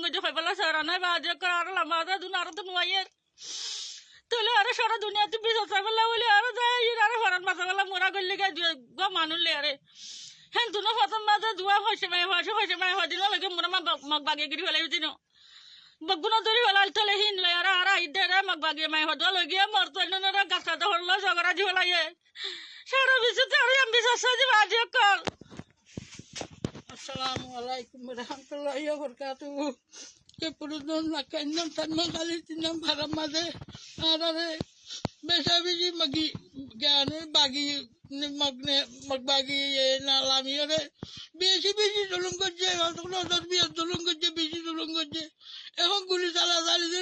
গজে ফাইবালা সারা নাই বাজে কর আর লামা দা দুন আর তো নুয়াইয়ের তাহলে আরে সারা দুনিয়াতে বিচার চাইবেলা বলে আর যাই আর হরান মাথাবেলা মোরা গল্লি গাই গো মানুলে আরে হ্যাঁ দুনো প্রথম মাঝে দুয়া হয়েছে মাই হদিন লাগে মোরা মগ বাগে গিরি ফেলাই দিন বগুনা ধরি ফেলাল তাহলে হিন লাই আর আইদে রে মগ বাগে মাই হদ লগিয়ে মরতো না গাছা তো হরলো ঝগড়া জি ফেলাইয়ে সারা বিচারতে আর আমি বিচার সাজি বাজে কর Assalamu alaikum warahmatullahi wabarakatuh. Keputusan makannya tanpa kali tinam haram ada. Ada besabi magi gane bagi magbagi nalami ada. Besi tolong kerja. Kalau tak biar tolong kerja besi tolong kerja. Ehon guli salah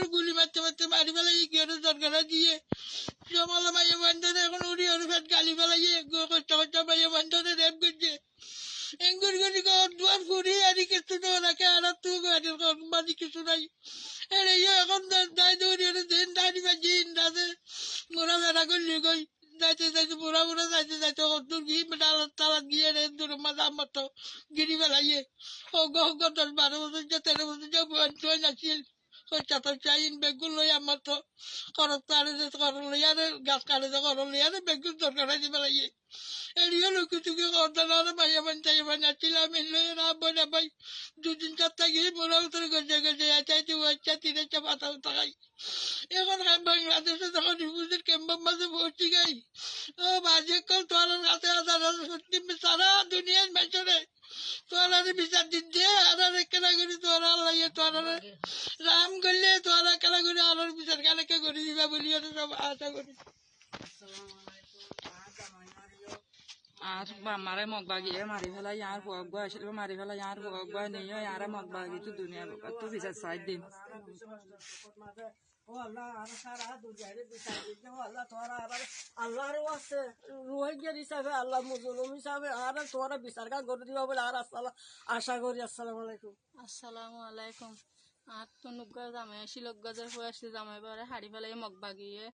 guli mati mari bala ikut sarkara dia. Semalam ayam bandar ehon uri fat kali bala ye. Gua kocok ayam bandar rep kerja. Enggur gani ko duar furi ari kitu to rake ara tu gani ko madi kitu nai ere ye kon dai dori ere den dai ma jin dade mura mera goli goi dai mura dai to dur gi medal talat gi ere dur mada mato giri bela ye o go dal baro je tere je buan to na sil ko chato chain begul lo ya mato korot tare de korot lo ya gas kare de korot lo ya begul dor kare di bela ye Eliyo lo kutuki kordalara bayaman chila minlo na bona bay dudin chatta gi mura utar gaje ya chaiti wacha tire chapata utai এখন বাংলাদেশে যখন রিফিউজির ক্যাম্পের মাঝে ভর্তি গাই ও বাজে call তোর কাছে আদার সত্যি সারা দুনিয়ার মেচরে তোর বিচার দিতে আর কেনা করি তোর আল্লাহ তোর রাম করলে তোর কেনা করি আলোর বিচার কেনাকে করে দিবা বলি সব আশা করি আর মারে মগ বাগিয়ে মারি ফেলা ইয়ার ভোগ গো আসলে মারি ফেলা ইয়ার ভোগ গো নিয়ে ইয়ারে মগ বাগি তো দুনিয়া লোক তো বিচার চাই দিন ও আল্লাহ আর সারা দুনিয়ারে বিচার দিতে ও আল্লাহ তোরা আর আল্লাহর ওয়াসে রোহিঙ্গা হিসাবে আল্লাহ মুসলিম হিসাবে আর তোরা বিচার কা করে দিবা বলে আর আশা করি আসসালামু আলাইকুম আর তো নুগ্গা জামাই শিলক গজের হয়ে আসছে জামাই বারে হাড়ি ফেলাই মগ বাগিয়ে